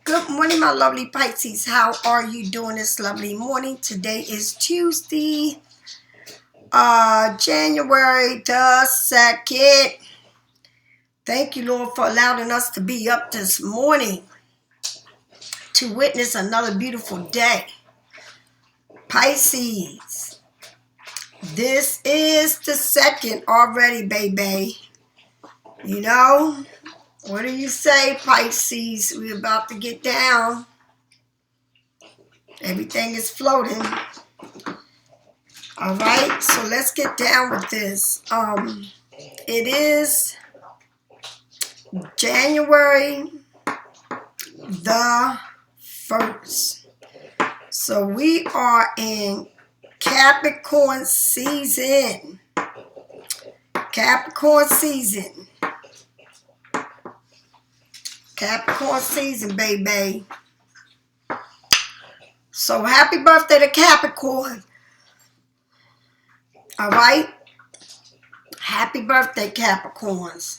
Good morning, my lovely Pisces. How are you doing this lovely morning? Today is Tuesday, January the 2nd. Thank you, Lord, for allowing us to be up this morning to witness another beautiful day. Pisces, this is the 2nd already, baby. You know, what do you say, Pisces? We're about to get down. Everything is floating. All right, so let's get down with this. It is January the 1st. So we are in Capricorn season. Capricorn season. Capricorn season, baby. So happy birthday to Capricorn. All right. Happy birthday, Capricorns.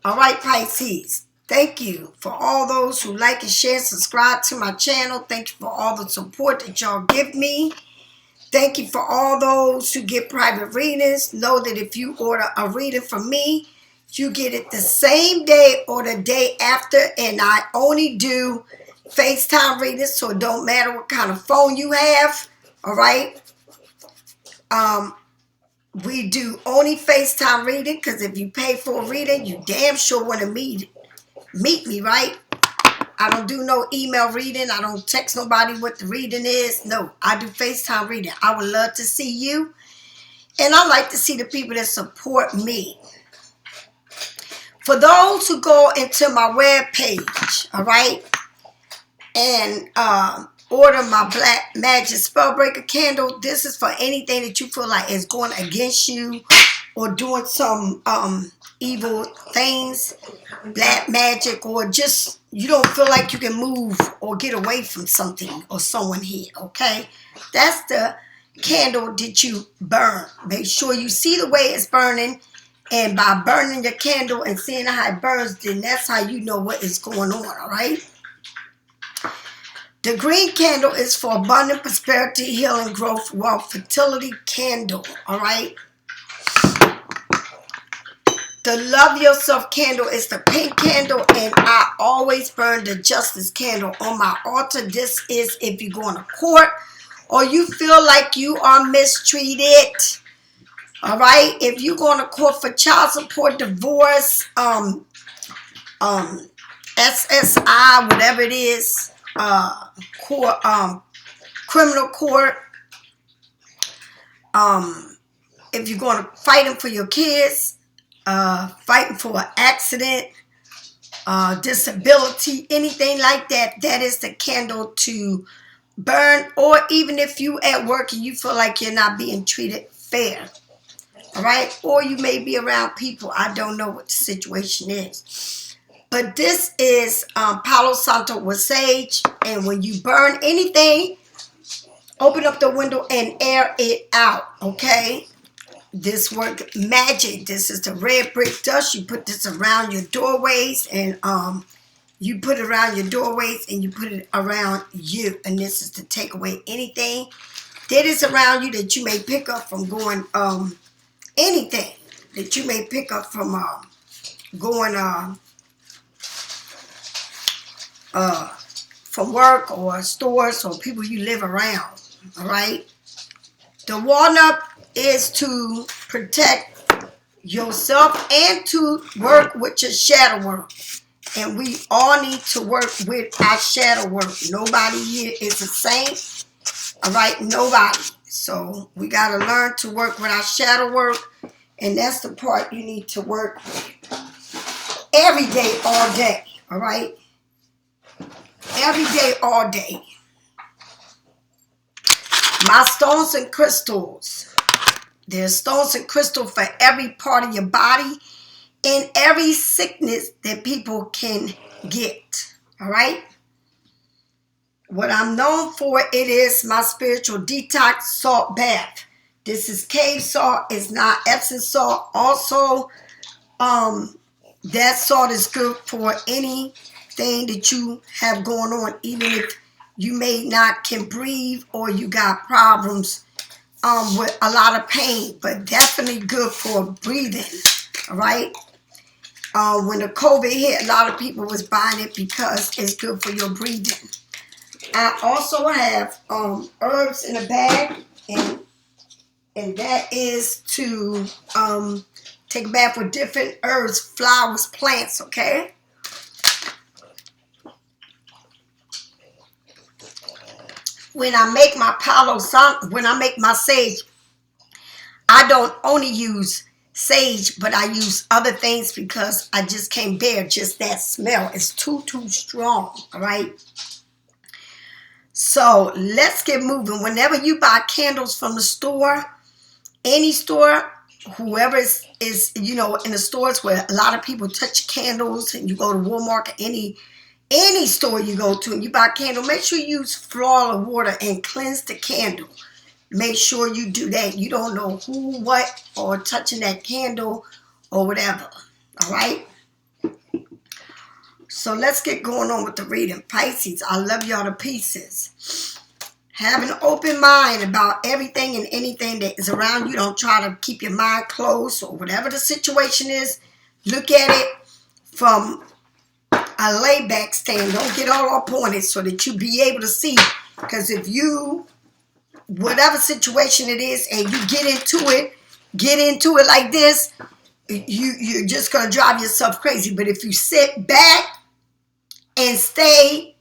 All right, Pisces. Thank you for all those who like and share, subscribe to my channel. Thank you for all the support that y'all give me. Thank you for all those who get private readings. Know that if you order a reading from me, you get it the same day or the day after. And I only do FaceTime readings, so it don't matter what kind of phone you have. All right. We do only FaceTime reading, because if you pay for a reading, you damn sure want to meet me, right? I don't do no email reading. I don't text nobody what the reading is. No, I do FaceTime reading. I would love to see you. And I like to see the people that support me. For those who go into my web page, all right, and order my Black Magic Spellbreaker candle. This is for anything that you feel like is going against you or doing some evil things, black magic, or just you don't feel like you can move or get away from something or someone here, okay? That's the candle that you burn. Make sure you see the way it's burning, and by burning your candle and seeing how it burns, then that's how you know what is going on, all right? The green candle is for abundant prosperity, healing, growth, wealth, fertility candle, all right? The love yourself candle is the pink candle, and I always burn the justice candle on my altar. This is if you go to court or you feel like you are mistreated, all right? If you go to court for child support, divorce, SSI, whatever it is, court, criminal court, if you're going to fighting for your kids, fighting for an accident, disability, anything like that, that is the candle to burn. Or even if you at work and you feel like you're not being treated fair, all right? Or you may be around people, I don't know what the situation is. But this is Palo Santo with sage. And when you burn anything, open up the window and air it out, okay? This work magic. This is the red brick dust. You put this around your doorways, and you put it around your doorways, and you put it around you. And this is to take away anything that is around you that you may pick up from going, anything that you may pick up from going from work or stores or people you live around, all right? The walnut is to protect yourself and to work with your shadow work. And we all need to work with our shadow work. Nobody here is a saint, all right? Nobody. So we got to learn to work with our shadow work, and that's the part you need to work every day, all day, all right? Every day, all day. My stones and crystals. There's stones and crystals for every part of your body and every sickness that people can get. All right? What I'm known for, it is my spiritual detox salt bath. This is cave salt. It's not Epsom salt. Also, that salt is good for any thing that you have going on, even if you may not can breathe or you got problems with a lot of pain, but definitely good for breathing. All right. When the COVID hit, a lot of people was buying it because it's good for your breathing. I also have herbs in a bag, and that is to take a bath with different herbs, flowers, plants, okay? When I make my when I make my sage, I don't only use sage, but I use other things because I just can't bear just that smell. It's too strong, all right? So let's get moving. Whenever you buy candles from the store, any store, whoever is in the stores where a lot of people touch candles, and you go to Walmart or any store you go to and you buy a candle, make sure you use flawless water and cleanse the candle. Make sure you do that. You don't know who, what, or touching that candle or whatever. All right? So let's get going on with the reading. Pisces, I love y'all to pieces. Have an open mind about everything and anything that is around you. Don't try to keep your mind closed or whatever the situation is. Look at it from a layback stand. Don't get all up on it so that you be able to see. Because if you, whatever situation it is, and you get into it like this, you're just going to drive yourself crazy. But if you sit back and stay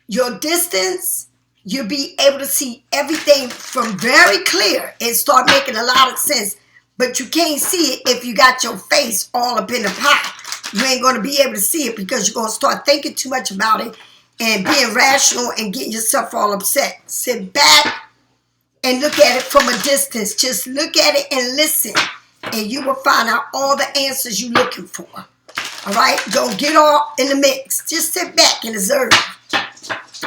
your distance, you'll be able to see everything from very clear and start making a lot of sense. But you can't see it if you got your face all up in the pot. You ain't going to be able to see it because you're going to start thinking too much about it and being rational and getting yourself all upset. Sit back and look at it from a distance. Just look at it and listen, and you will find out all the answers you're looking for. All right? Don't get all in the mix. Just sit back and observe.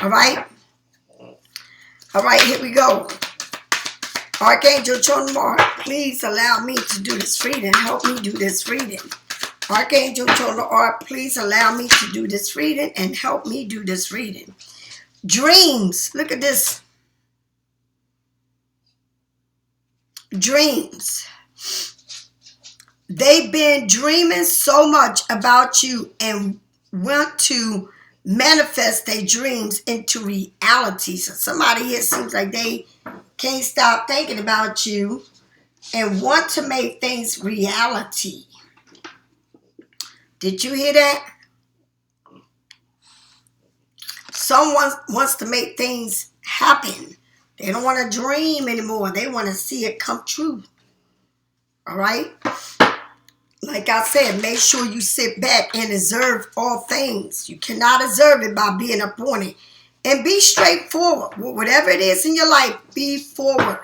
All right? All right, here we go. Archangel Chonmar, please allow me to do this reading. Help me do this reading. Archangel Chonmar, please allow me to do this reading and help me do this reading. Dreams. Look at this. Dreams. They've been dreaming so much about you and want to manifest their dreams into reality. So somebody here seems like they can't stop thinking about you and want to make things reality. Did you hear that? Someone wants to make things happen. They don't want to dream anymore. They want to see it come true. All right? Like I said, make sure you sit back and observe all things. You cannot observe it by being up on it. And be straightforward. Whatever it is in your life, be forward.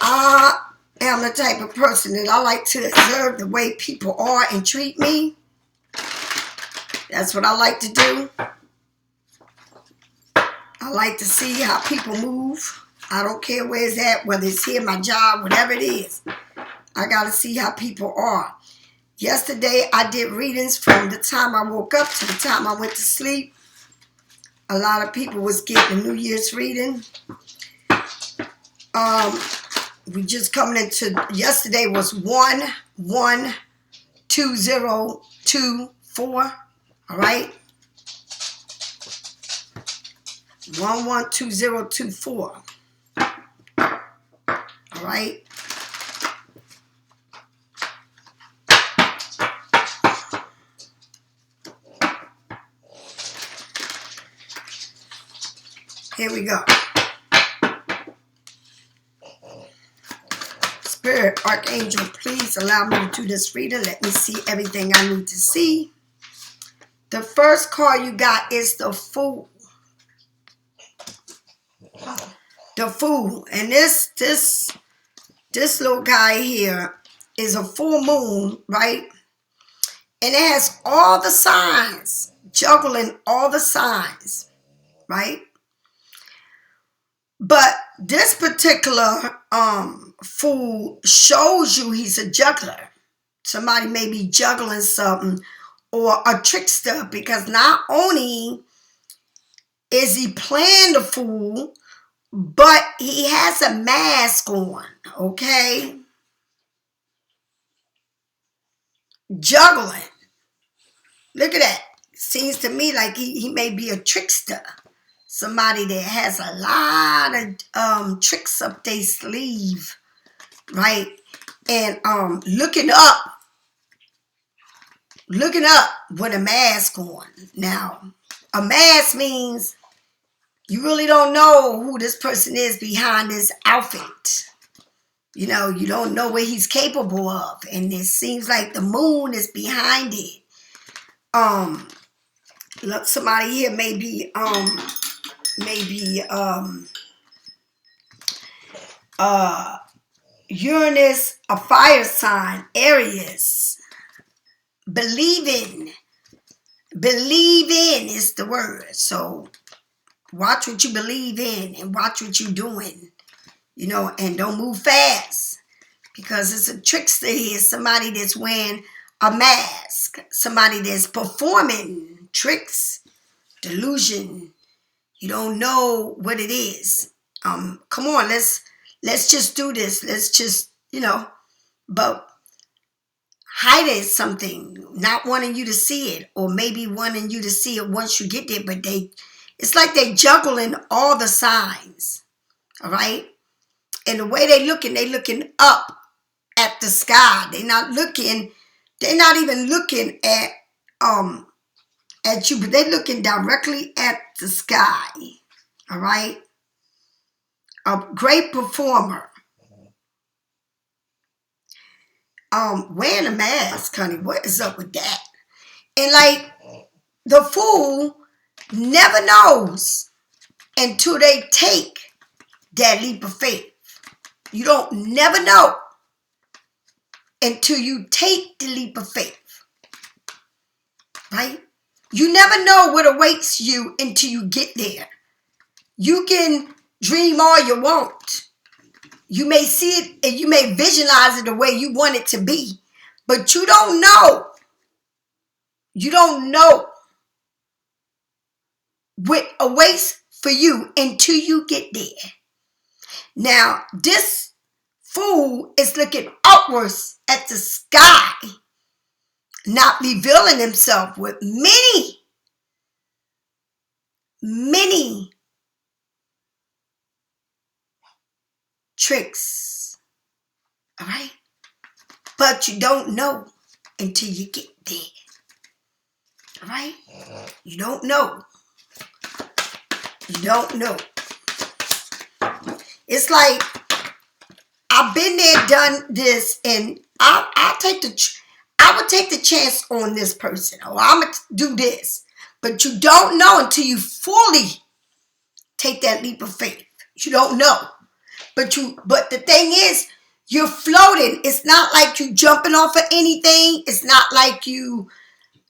I am the type of person that I like to observe the way people are and treat me. That's what I like to do. I like to see how people move. I don't care where it's at, whether it's here, my job, whatever it is. I got to see how people are. Yesterday, I did readings from the time I woke up to the time I went to sleep. A lot of people was getting a New Year's reading. We just coming into, yesterday was 112024. All right? 112024. All right? Here we go. Spirit, Archangel, please allow me to do this reading. Let me see everything I need to see. The first card you got is the Fool. The Fool. And this little guy here is a full moon, right? And it has all the signs, juggling all the signs, right? But this particular Fool shows you he's a juggler. Somebody may be juggling something, or a trickster, because not only is he playing the fool, but he has a mask on, okay? Juggling. Look at that. Seems to me like he may be a trickster. Somebody that has a lot of tricks up their sleeve, right? And looking up with a mask on. Now, a mask means you really don't know who this person is behind this outfit. You know, you don't know what he's capable of. And it seems like the moon is behind it. Look, somebody here maybe Uranus, a fire sign, Aries. Believe in is the word. So watch what you believe in and watch what you're doing, you know, and don't move fast, because it's a trickster here. Somebody that's wearing a mask, somebody that's performing tricks, delusion. You don't know what it is. Come on, let's just do this. Let's just, you know, but hiding something, not wanting you to see it, or maybe wanting you to see it once you get there, but it's like they juggling all the signs, all right? And the way they looking up at the sky. They're not even looking at you, but they're looking directly at the sky, all right? A great performer. Wearing a mask, honey, what is up with that? And like, the fool never knows until they take that leap of faith. You don't never know until you take the leap of faith, right? You never know what awaits you until you get there. You can dream all you want. You may see it and you may visualize it the way you want it to be, but you don't know. You don't know what awaits for you until you get there. Now, this fool is looking upwards at the sky, not revealing himself with many tricks. All right? But you don't know until you get there. All right? You don't know. You don't know. It's like, I've been there, done this, and I would take the chance on this person, or I'm going to do this. But you don't know until you fully take that leap of faith. You don't know. But the thing is, you're floating. It's not like you jumping off of anything. It's not like you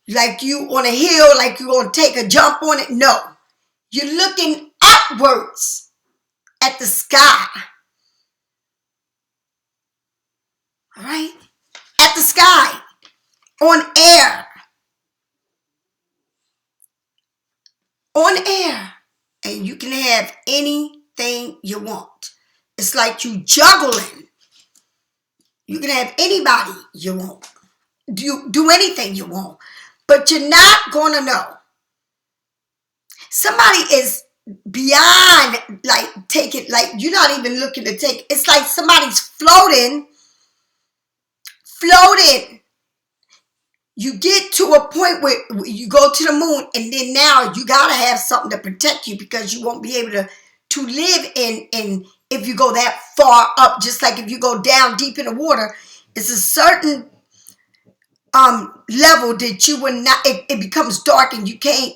on a hill, like you're going to take a jump on it. No. You're looking upwards at the sky. All right? At the sky. On air. On air. And you can have anything you want. It's like you juggling. You can have anybody you want. Do anything you want. But you're not going to know. Somebody is beyond, like, take it, like, you're not even looking to take it. It's like somebody's floating. You get to a point where you go to the moon, and then now you got to have something to protect you, because you won't be able to live in if you go that far up. Just like if you go down deep in the water, it's a certain level that you will not, it becomes dark and you can't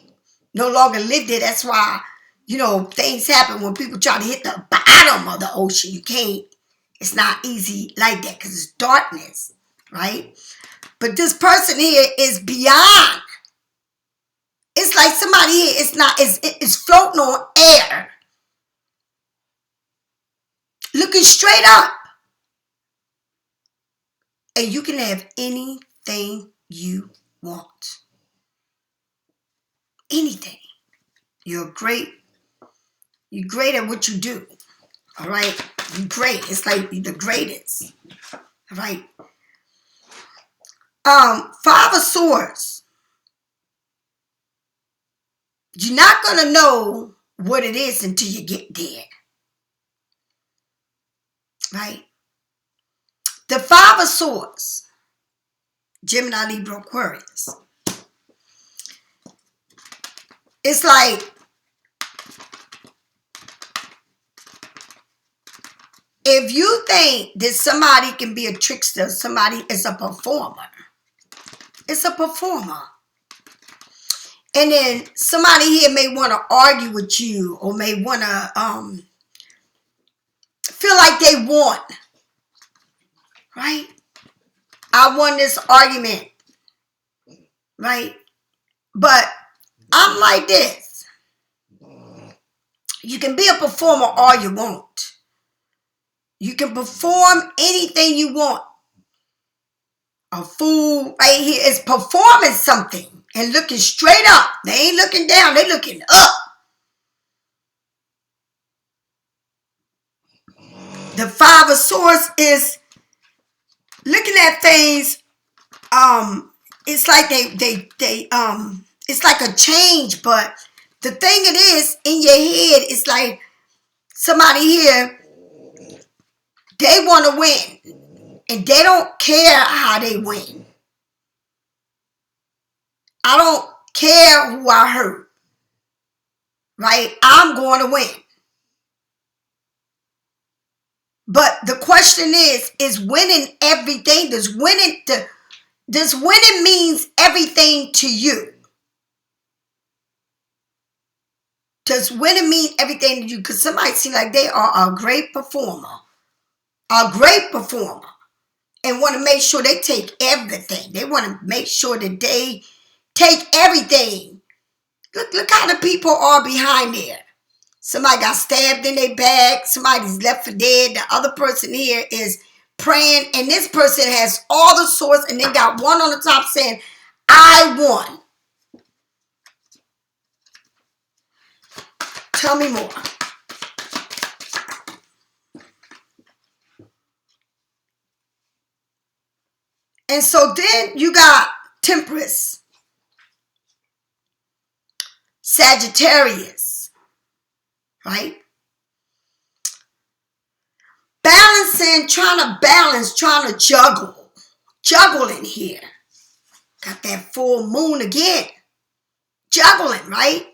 no longer live there. That's why, you know, things happen when people try to hit the bottom of the ocean. You can't. It's not easy like that, because it's darkness, right? But this person here is beyond. It's like somebody here is floating on air, looking straight up. And you can have anything you want. anything. You're great at what you do. All right? You're great. It's like you're the greatest. All right? Five of Swords. You're not going to know what it is until you get there. Right? The Five of Swords. Gemini, Libra, Aquarius. It's like if you think that somebody can be a trickster, somebody is a performer. It's a performer. And then somebody here may want to argue with you or may want to feel like they won. Right? I won this argument. Right? But I'm like this. You can be a performer all you want. You can perform anything you want. A fool right here is performing something and looking straight up. They ain't looking down. They looking up. The Five of Swords is looking at things. It's like it's like a change, but the thing it is in your head, it's like somebody here, they want to win and they don't care how they win. I don't care who I hurt. Right? I'm going to win. But the question is winning everything? Does winning means everything to you? Does winning mean everything to you? Because somebody seems like they are a great performer. A great performer. And want to make sure they take everything. They want to make sure that they take everything. Look how the people are behind there. Somebody got stabbed in their back. Somebody's left for dead. The other person here is praying. And this person has all the swords. And they got one on the top saying, I won. Tell me more. And so then you got Temperance. Sagittarius. Right? Balancing, trying to balance, trying to juggle. Juggling here. Got that full moon again. Juggling, right?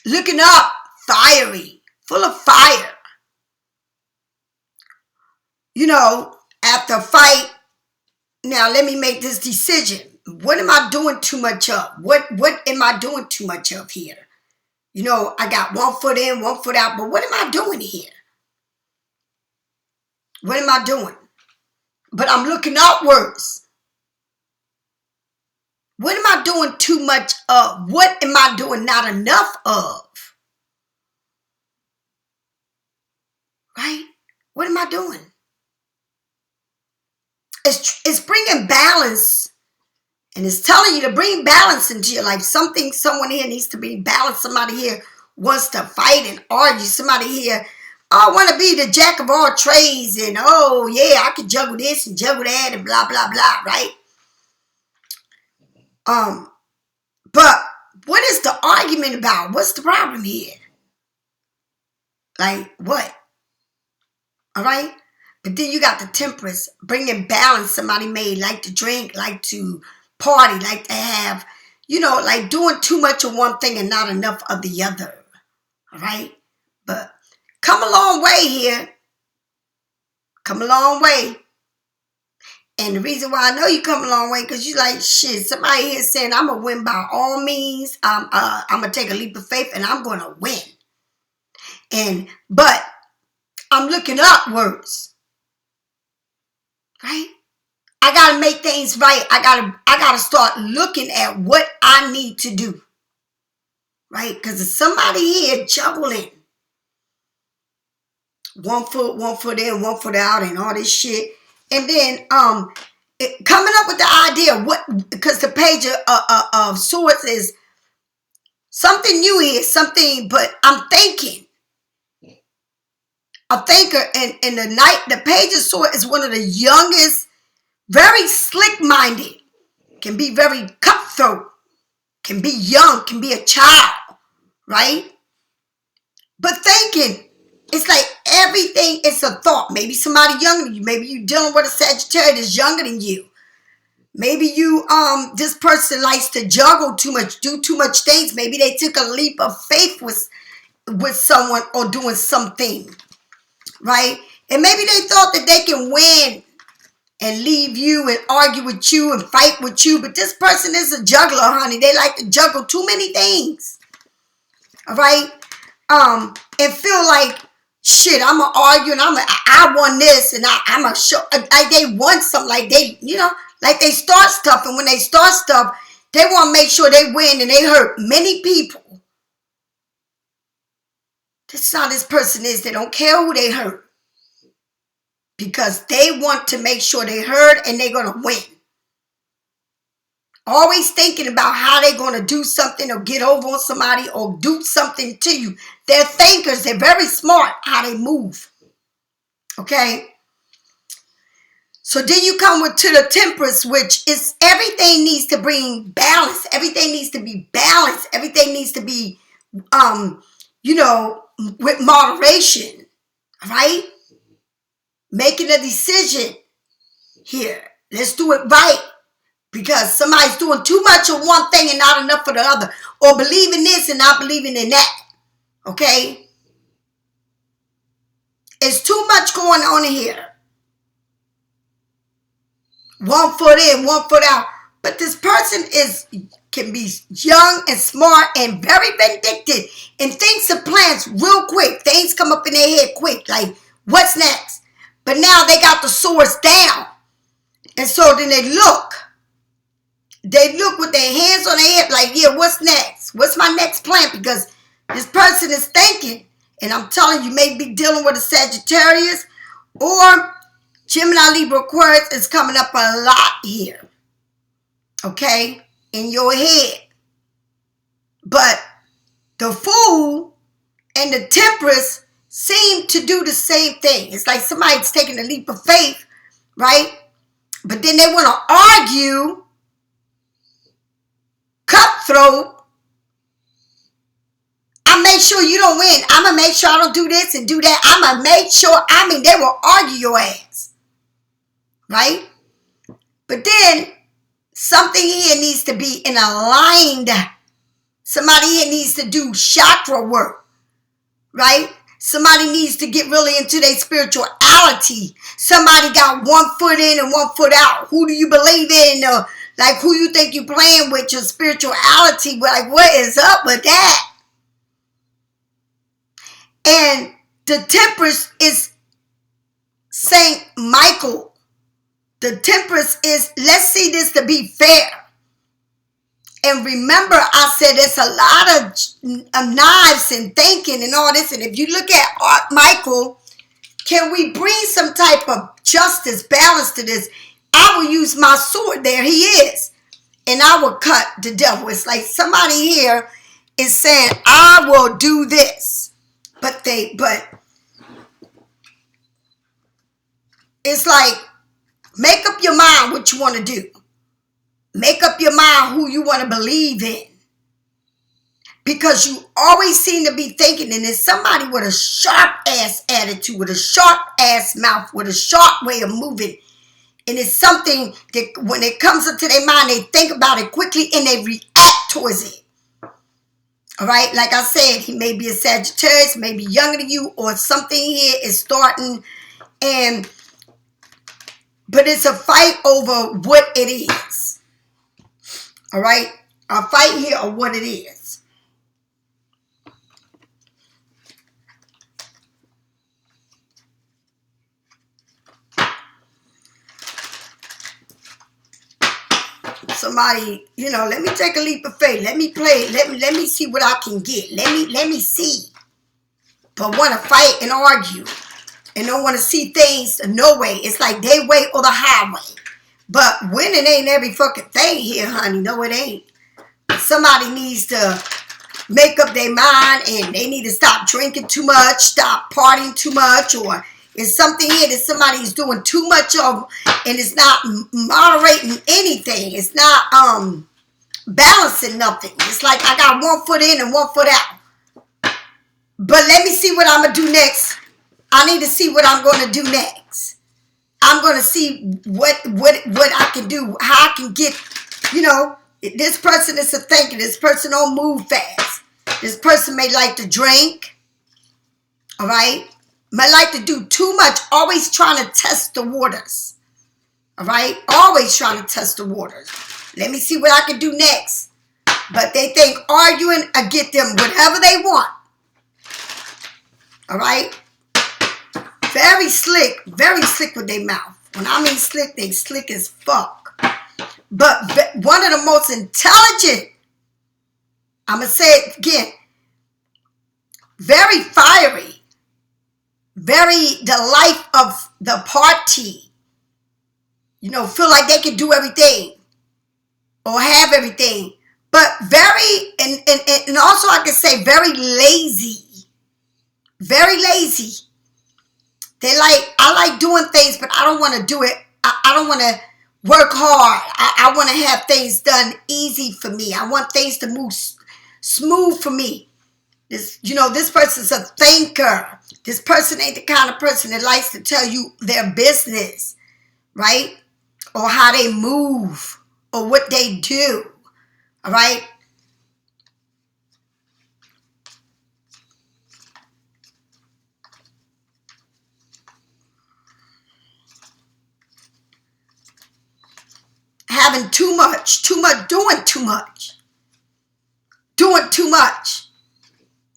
Looking up, fiery, full of fire. You know, after a fight, now let me make this decision. What am I doing too much of? What am I doing too much of here? You know, I got 1 foot in, 1 foot out, but what am I doing here? What am I doing? But I'm looking upwards. What am I doing too much of? What am I doing not enough of? Right? What am I doing? It's bringing balance. And it's telling you to bring balance into your life. Someone here needs to be balanced. Somebody here wants to fight and argue. Somebody here, I want to be the jack of all trades. And, oh, yeah, I can juggle this and juggle that and blah, blah, blah, right? But what is the argument about? What's the problem here? Like, what? All right? But then you got the Temperance, bringing balance. Somebody may like to drink, like to party, like to have, you know, like doing too much of one thing and not enough of the other. All right? But come a long way here. Come a long way. And the reason why I know you come a long way, because you're like, shit, somebody here saying, I'm going to win by all means. I'm going to take a leap of faith and I'm going to win. But I'm looking upwards. Right? I got to make things right. I got to start looking at what I need to do. Right? Because there's somebody here juggling. 1 foot in, 1 foot out and all this shit. And then coming up with the idea, because the Page of Swords is Something new here, something, but I'm thinking. A thinker, and the Page of Swords is one of the youngest, very slick-minded, can be very cutthroat, can be young, can be a child, right? But thinking, it's like everything is a thought. Maybe somebody younger than you. Maybe you're dealing with a Sagittarius that's younger than you. Maybe this person likes to juggle too much, do too much things. Maybe they took a leap of faith with someone or doing something, right? And maybe they thought that they can win and leave you and argue with you and fight with you. But this person is a juggler, honey. They like to juggle too many things, all right? And feel like, shit, I'm going to argue and I won this and I'm going to show, like they won something, like they, like they start stuff, and when they start stuff, they want to make sure they win, and they hurt many people. That's how this person is. They don't care who they hurt, because they want to make sure they hurt and they're going to win. Always thinking about how they're going to do something or get over on somebody or do something to you. They're thinkers. They're very smart how they move. Okay? So then you come to the Temperance, which is everything needs to bring balance. Everything needs to be balanced. Everything needs to be, with moderation. All right? Making a decision here. Let's do it right. Because somebody's doing too much of one thing and not enough for the other. Or believing this and not believing in that. Okay? It's too much going on in here. 1 foot in, 1 foot out. But this person can be young and smart and very vindictive and thinks of plans real quick. Things come up in their head quick. Like, what's next? But now they got the swords down. And so then they look. They look with their hands on their head like, yeah, what's next? What's my next plan? Because this person is thinking. And I'm telling you, may be dealing with a Sagittarius or Gemini, Libra, Aquarius is coming up a lot here. Okay? In your head. But the Fool and the Temperance seem to do the same thing. It's like somebody's taking a leap of faith, right? But then they want to argue, cutthroat. I make sure you don't win. I'm going to make sure I don't do this and do that. I'm going to make sure, they will argue your ass. Right? But then something here needs to be in aligned. Somebody here needs to do chakra work. Right? Somebody needs to get really into their spirituality. Somebody got 1 foot in and 1 foot out. Who do you believe in? Like who you think you playing with, your spirituality. Like what is up with that? And the Temperance is Saint Michael. The Temperance is, let's see this to be fair. And remember, I said there's a lot of knives and thinking and all this. And if you look at Michael, can we bring some type of justice, balance to this? I will use my sword. There he is. And I will cut the devil. It's like somebody here is saying, I will do this. But it's like, make up your mind what you want to do. Make up your mind who you want to believe in. Because you always seem to be thinking, and it's somebody with a sharp ass attitude, with a sharp ass mouth, with a sharp way of moving. And it's something that when it comes into their mind, they think about it quickly and they react towards it. All right, like I said, he may be a Sagittarius, maybe younger than you, or something here is starting, but it's a fight over what it is. All right, a fight here of what it is. Somebody, let me take a leap of faith. Let me play. Let me see what I can get. Let me see. But want to fight and argue. And don't want to see things no way. It's like they way or the highway. But winning ain't every fucking thing here, honey. No, it ain't. Somebody needs to make up their mind and they need to stop drinking too much, stop partying too much, or it's something here that somebody's doing too much of and it's not moderating anything. It's not balancing nothing. It's like I got 1 foot in and 1 foot out. But let me see what I'm going to do next. I need to see what I'm going to do next. I'm going to see what I can do, how I can get, this person is a thinker. This person don't move fast. This person may like to drink, all right? May like to do too much, always trying to test the waters, all right? Always trying to test the waters. Let me see what I can do next. But they think arguing will get them whatever they want, all right? Very slick with their mouth. When I mean slick, they slick as fuck. But one of the most intelligent, I'm going to say it again, very fiery, very the life of the party, feel like they can do everything or have everything, but very, and also I can say very lazy, very lazy. I like doing things, but I don't want to do it. I don't want to work hard. I want to have things done easy for me. I want things to move smooth for me. This person's a thinker. This person ain't the kind of person that likes to tell you their business, right? Or how they move or what they do, all right? Having too much, doing too much,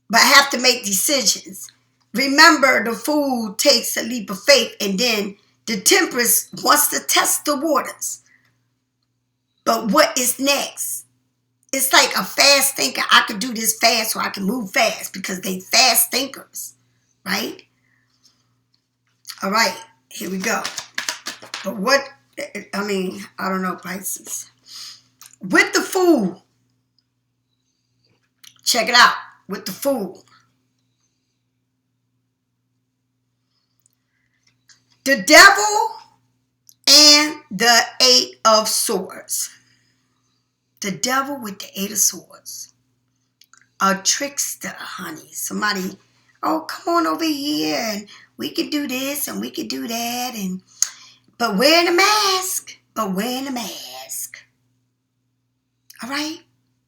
but have to make decisions. Remember, the fool takes a leap of faith, and then the temperance wants to test the waters. But what is next? It's like a fast thinker. I can do this fast or I can move fast because they fast thinkers, right? All right, here we go. But I don't know, Pisces. With the fool, check it out. With the fool, the devil and the 8 of swords. The devil with the 8 of swords. A trickster, honey. Somebody, oh, come on over here and we can do this and we can do that, but wearing a mask. All right?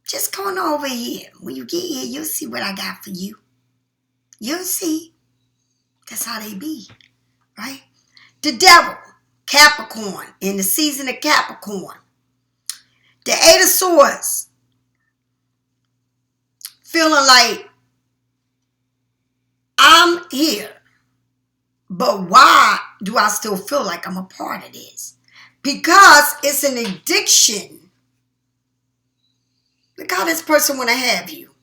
Just come on over here. When you get here, you'll see what I got for you. You'll see. That's how they be, right? The devil, Capricorn, in the season of Capricorn. The 8 of swords, feeling like I'm here, but why do I still feel like I'm a part of this? Because it's an addiction. Look how this person want to have you.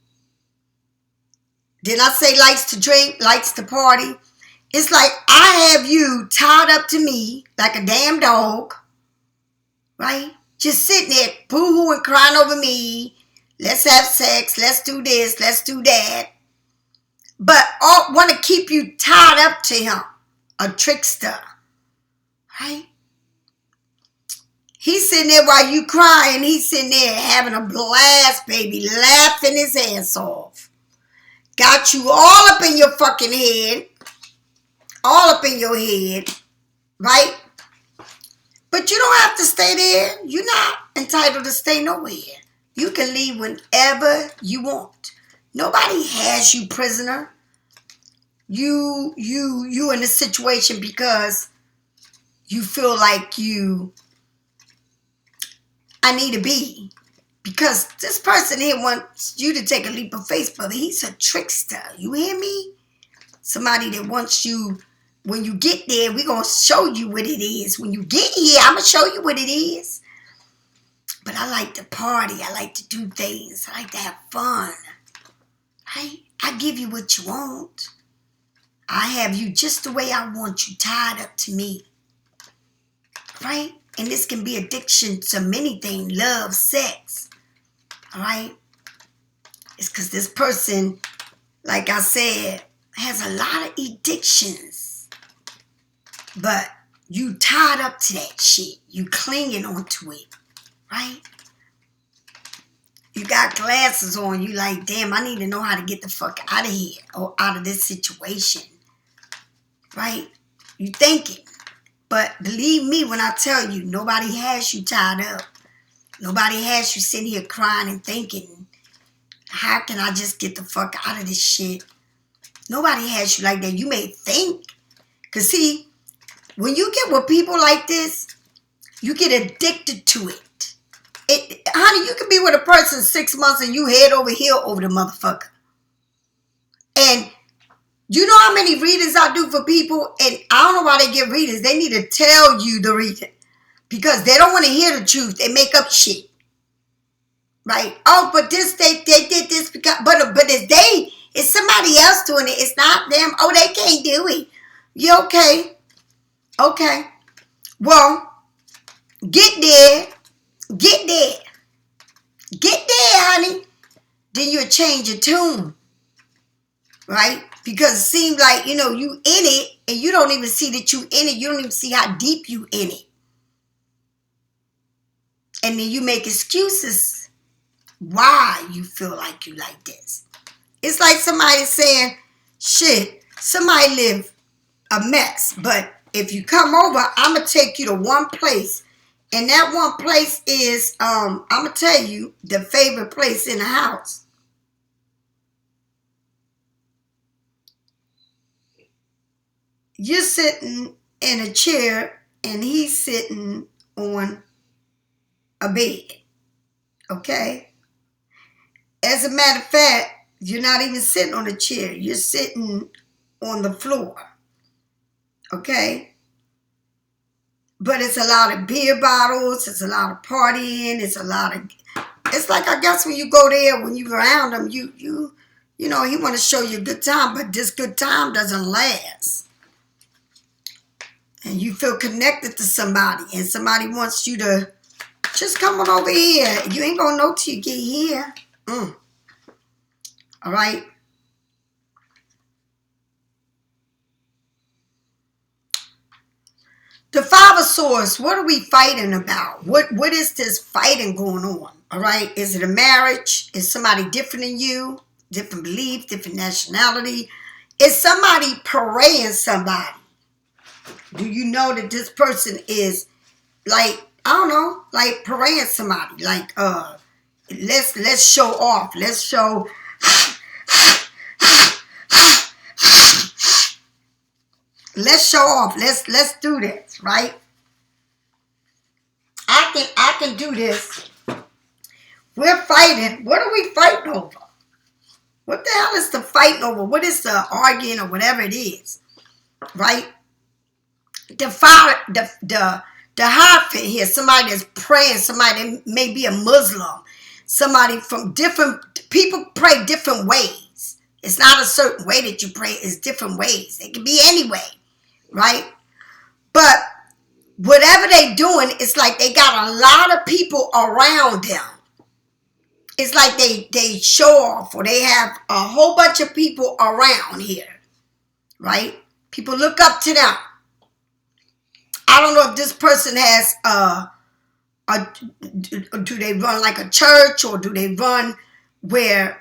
Did I say likes to drink, likes to party? It's like I have you tied up to me like a damn dog, right? Just sitting there boo-hooing, crying over me. Let's have sex. Let's do this. Let's do that. But I want to keep you tied up to him. A trickster, right? He's sitting there while you crying. He's sitting there having a blast, baby, laughing his ass off. Got you all up in your fucking head. All up in your head, right? But you don't have to stay there. You're not entitled to stay nowhere. You can leave whenever you want. Nobody has you prisoner. You in a situation because you feel like I need to be. Because this person here wants you to take a leap of faith, brother. He's a trickster. You hear me? Somebody that wants you, when you get there, we're going to show you what it is. When you get here, I'm going to show you what it is. But I like to party. I like to do things. I like to have fun. Right? I give you what you want. I have you just the way I want you, tied up to me. Right? And this can be addiction to many things. Love, sex. All right? It's because this person, like I said, has a lot of addictions. But you tied up to that shit. You clinging onto it, right? You got glasses on. You like, damn, I need to know how to get the fuck out of here or out of this situation, right? You thinking. But believe me when I tell you, nobody has you tied up. Nobody has you sitting here crying and thinking, how can I just get the fuck out of this shit? Nobody has you like that. You may think. Because see, when you get with people like this, you get addicted to it. Honey, you can be with a person 6 months and you head over heel over the motherfucker. And you know how many readings I do for people? And I don't know why they get readings. They need to tell you the reason. Because they don't want to hear the truth. They make up shit. Right? Oh, but this, they did this because, but it's somebody else doing it. It's not them. Oh, they can't do it. You okay? Okay. Well, get there. Get there. Get there, honey. Then you'll change your tune. Right? Because it seems like, you in it and you don't even see that you in it. You don't even see how deep you in it. And then you make excuses why you feel like you like this. It's like somebody saying, shit, somebody live a mess. But if you come over, I'm going to take you to one place. And that one place is, I'm going to tell you, the favorite place in the house. You're sitting in a chair and he's sitting on a bed. Okay? As a matter of fact, you're not even sitting on a chair. You're sitting on the floor. Okay? But it's a lot of beer bottles. It's a lot of partying. It's like, I guess when you go there, when you're around him, he want to show you a good time, but this good time doesn't last. And you feel connected to somebody, and somebody wants you to just come on over here. You ain't going to know till you get here. All right? The Five of Swords, what are we fighting about? What is this fighting going on? All right? Is it a marriage? Is somebody different than you? Different belief, different nationality? Is somebody parading somebody? Do you know that this person is like, I don't know, like parading somebody? Like, let's show off. Let's show. Let's show off. Let's do this, right? I can do this. We're fighting. What are we fighting over? What the hell is the fighting over? What is the arguing or whatever it is? Right? The Hierophant here, somebody that's praying, somebody that may be a Muslim, somebody from different, people pray different ways. It's not a certain way that you pray, it's different ways. It can be any way, right? But whatever they doing, it's like they got a lot of people around them. It's like they show off, or they have a whole bunch of people around here, right? People look up to them. I don't know if this person has do they run like a church, or do they run where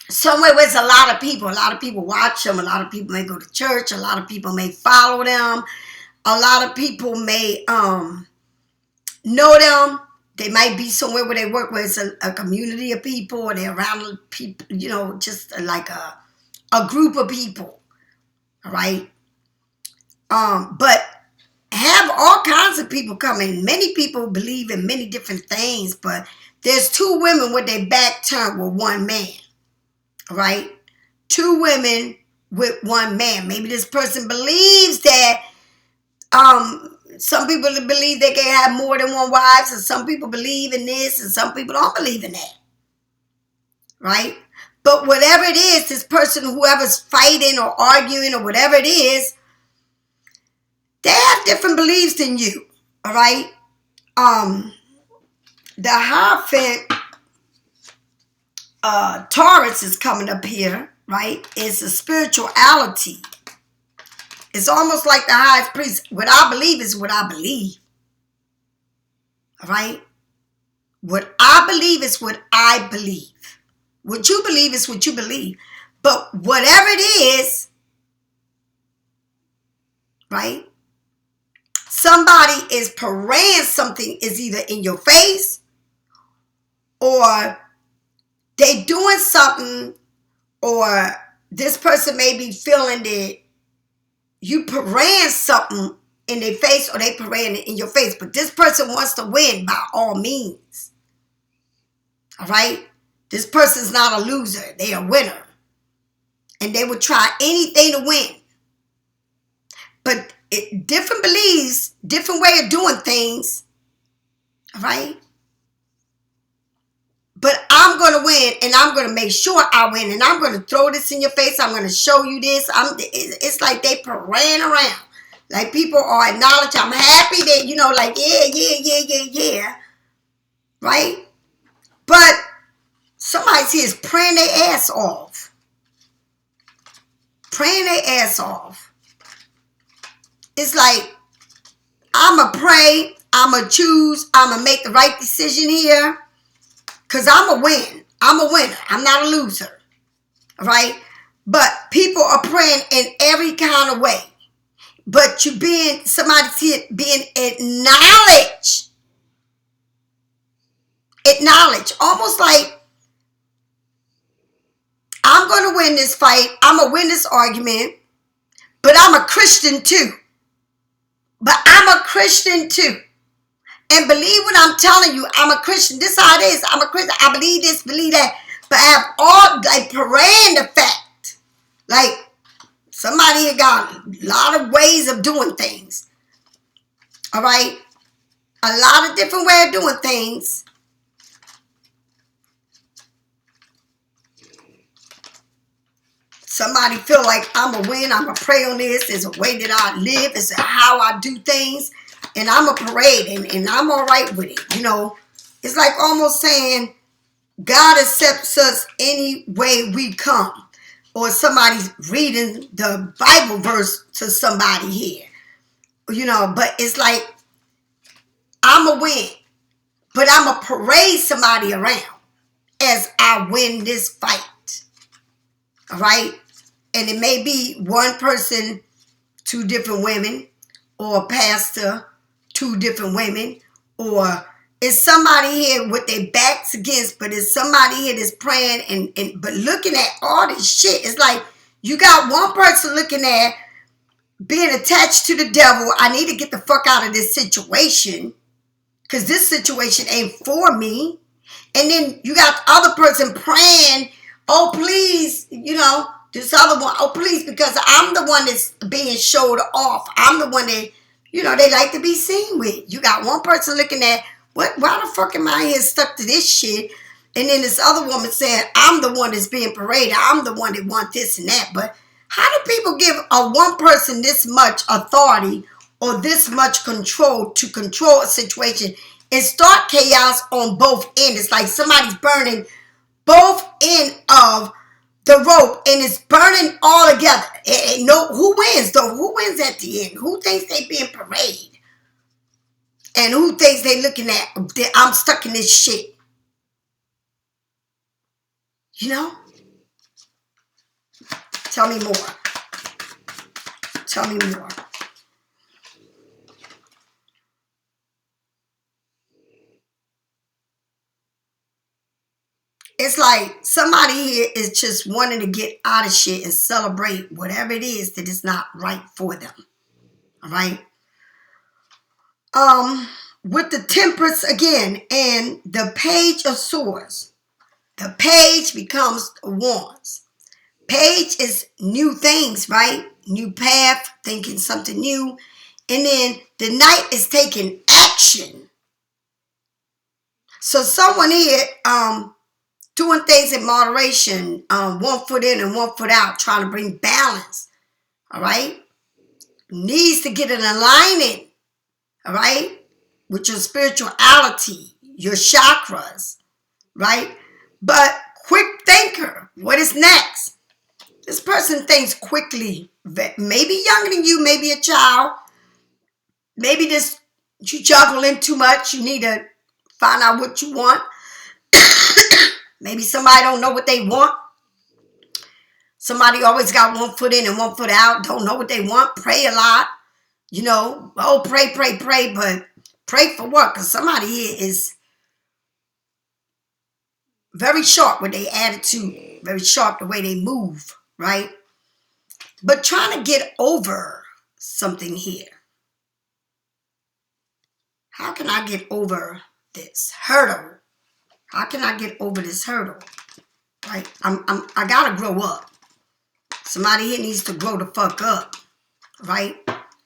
somewhere where there's a lot of people. A lot of people watch them. A lot of people may go to church. A lot of people may follow them. A lot of people may know them. They might be somewhere where they work, where it's a community of people, or they're around people, just like a group of people, all right? But have all kinds of people coming. Many people believe in many different things, but there's two women with their back turned with one man, all right? Two women with one man. Maybe this person believes that some people believe they can have more than one wife, and some people believe in this, and some people don't believe in that, right? But whatever it is, this person, whoever's fighting or arguing or whatever it is, they have different beliefs than you, all right? The Hierophant Taurus is coming up here, right? It's a spirituality. It's almost like the highest priest. What I believe is what I believe. All right? What I believe is what I believe. What you believe is what you believe. But whatever it is, right? Somebody is parading something is either in your face or they doing something, or this person may be feeling that you parading something in their face or they parading it in your face. But this person wants to win by all means. All right? This person's not a loser. They're a winner. And they would try anything to win. But different beliefs, different way of doing things. All right? But I'm going to win, and I'm going to make sure I win, and I'm going to throw this in your face. I'm going to show you this. It's like they parading around. Like people are acknowledging, I'm happy that, you know, like, yeah. Right? But somebody here is praying their ass off. Praying their ass off. It's like, I'm going to pray, I'm going to choose, I'm going to make the right decision here. Because I'm a win. I'm a winner. I'm not a loser. All right? But people are praying in every kind of way. But you being, somebody's here being acknowledged. Acknowledged. Almost like, I'm going to win this fight. I'm going to win this argument. But I'm a Christian too. But I'm a Christian too. And believe what I'm telling you. I'm a Christian. This is how it is. I'm a Christian. I believe this, believe that. But I have all, like, parading the fact. Like, somebody here got a lot of ways of doing things. All right? A lot of different ways of doing things. Somebody feel like I'm a win. I'm going to pray on this. It's a way that I live. It's how I do things. And I'm a parade, and I'm all right with it. You know, it's like almost saying God accepts us any way we come. Or somebody's reading the Bible verse to somebody here. You know, but it's like, I'm a win. But I'm a parade somebody around as I win this fight. All right? And it may be one person, two different women, or a pastor, two different women, or it's somebody here with their backs against, but it's somebody here that's praying and but looking at all this shit. It's like you got one person looking at being attached to the devil. I need to get the fuck out of this situation because this situation ain't for me. And then you got the other person praying, oh please, you know, this other one, oh please, because I'm the one that's being showed off. I'm the one that, you know, they like to be seen with. You got one person looking at, why the fuck am I here stuck to this shit? And then this other woman saying, I'm the one that's being paraded. I'm the one that want this and that. But how do people give a one person this much authority or this much control to control a situation and start chaos on both ends? It's like somebody's burning both ends of the rope and it's burning all together. And no, who wins though? Who wins at the end? Who thinks they being paraded? And who thinks they looking at that I'm stuck in this shit? You know? Tell me more. Tell me more. It's like somebody here is just wanting to get out of shit and celebrate whatever it is that is not right for them. All right? With the Temperance again and the Page of Swords. The Page becomes the Wands. Page is new things, right? New path, thinking something new. And then the Knight is taking action. So someone here, doing things in moderation, 1 foot in and 1 foot out, trying to bring balance, all right? Needs to get an alignment, all right, with your spirituality, your chakras, right? But quick is next? This person thinks quickly. Maybe younger than you, maybe a child. Maybe this you juggling too much. You need to find out what you want. Maybe somebody don't know what they want. Somebody always got one foot in and one foot out. Don't know what they want. Pray a lot. You know, oh, pray, pray, pray. But pray for what? Because somebody here is very sharp with their attitude. Very sharp the way they move, right? But trying to get over something here. How can I get over this hurdle? How can I get over this hurdle? Right? I gotta grow up. Somebody here needs to grow the fuck up. Right?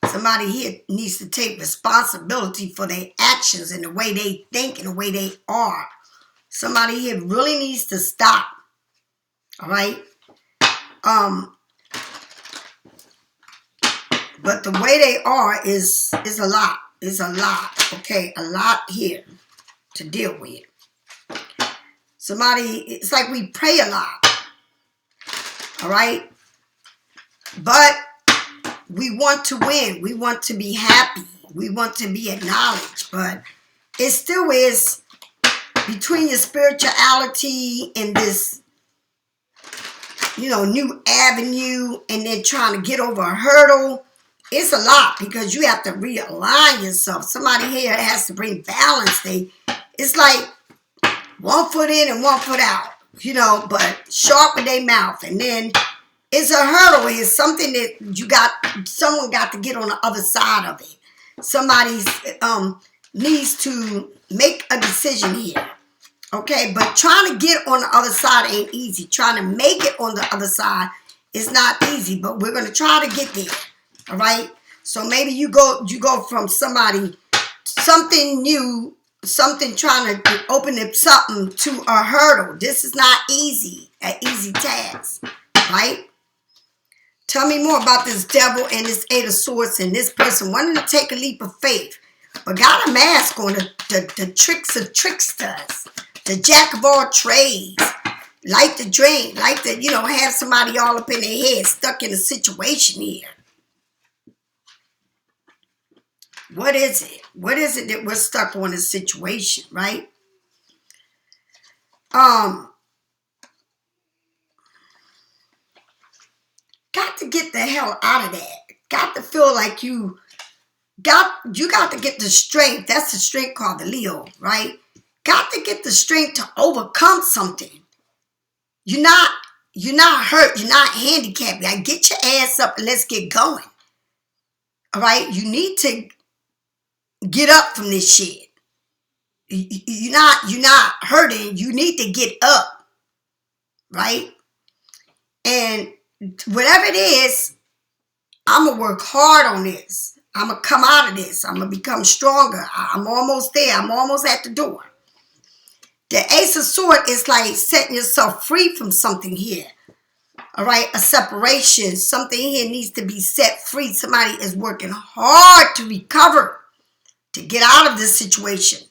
Somebody here needs to take responsibility for their actions and the way they think and the way they are. Somebody here really needs to stop. All right? But the way they are is a lot. It's a lot. Okay? A lot here to deal with. Somebody, it's like we pray a lot. All right? But we want to win. We want to be happy. We want to be acknowledged. But it still is between your spirituality and this, you know, new avenue and then trying to get over a hurdle. It's a lot because you have to realign yourself. Somebody here has to bring balance. It's like one foot in and one foot out, you know, but sharp with their mouth. And then it's a hurdle. It's something that someone got to get on the other side of it. Somebody needs to make a decision here. Okay, but trying to get on the other side ain't easy. Trying to make it on the other side is not easy, but we're going to try to get there. All right? So maybe you go from somebody, something new, something trying to open up something to a hurdle. This is not easy, an easy task, right? Tell me more about this devil and this Eight of Swords and this person wanting to take a leap of faith, but got a mask on, the tricks of tricksters, the jack of all trades, like the drain, like the, you know, have somebody all up in their head, stuck in a situation here. What is it? What is it that we're stuck on a situation, right? Got to get the hell out of that. Got to feel like you got to get the strength. That's the strength called the Leo, right? Got to get the strength to overcome something. You're not hurt. You're not handicapped. Like, get your ass up and let's get going. All right? You need to get up from this shit. You're not hurting. You need to get up. Right? And whatever it is, I'm going to work hard on this. I'm going to come out of this. I'm going to become stronger. I'm almost there. I'm almost at the door. The Ace of Swords is like setting yourself free from something here. All right? A separation. Something here needs to be set free. Somebody is working hard to recover, to get out of this situation.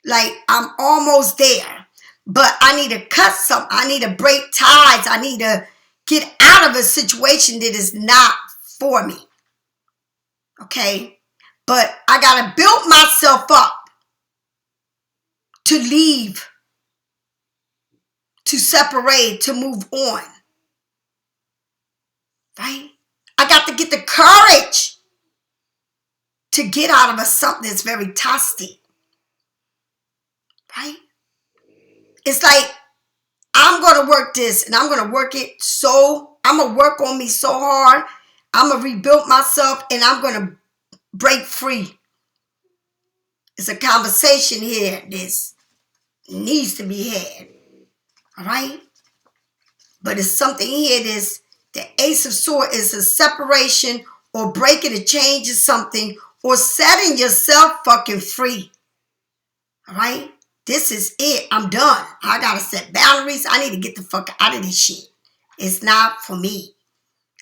Like, I'm almost there. But I need to cut something. I need to break ties. I need to get out of a situation that is not for me. Okay? But I got to build myself up to leave, to separate, to move on. Right? I got to get the courage to get out of something that's very toxic. Right? It's like, I'm going to work this and I'm going to work it I'm going to work on me so hard. I'm going to rebuild myself and I'm going to break free. It's a conversation here that needs to be had. All right? But it's something here that's, the Ace of Swords is a separation or breaking a change of something or setting yourself fucking free. All right? This is it. I'm done. I got to set boundaries. I need to get the fuck out of this shit. It's not for me.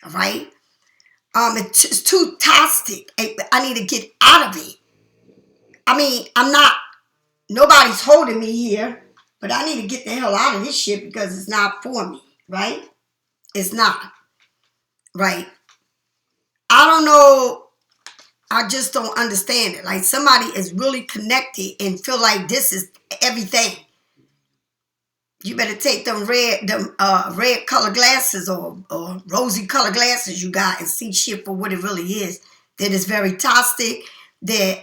All right? It's too toxic. I need to get out of it. I mean, nobody's holding me here, but I need to get the hell out of this shit because it's not for me. right? It's not, right? I don't know. I just don't understand it. Like somebody is really connected and feel like this is everything. You better take them red color glasses or rosy color glasses you got and see shit for what it really is. That is very toxic. That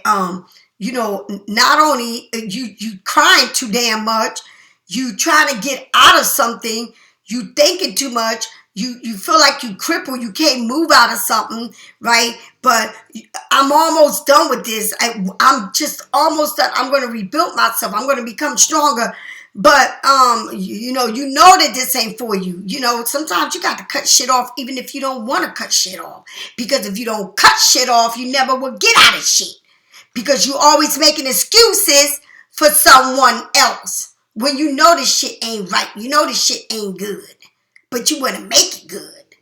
you know, not only you crying too damn much, you trying to get out of something, you thinking too much, you feel like you crippled, you can't move out of something, right? But I'm almost done with this. I'm just almost done. I'm going to rebuild myself. I'm going to become stronger. But you know that this ain't for you. You know, sometimes you got to cut shit off even if you don't want to cut shit off. Because if you don't cut shit off, you never will get out of shit. Because you always making excuses for someone else. When you know this shit ain't right. You know this shit ain't good. But you want to make it good.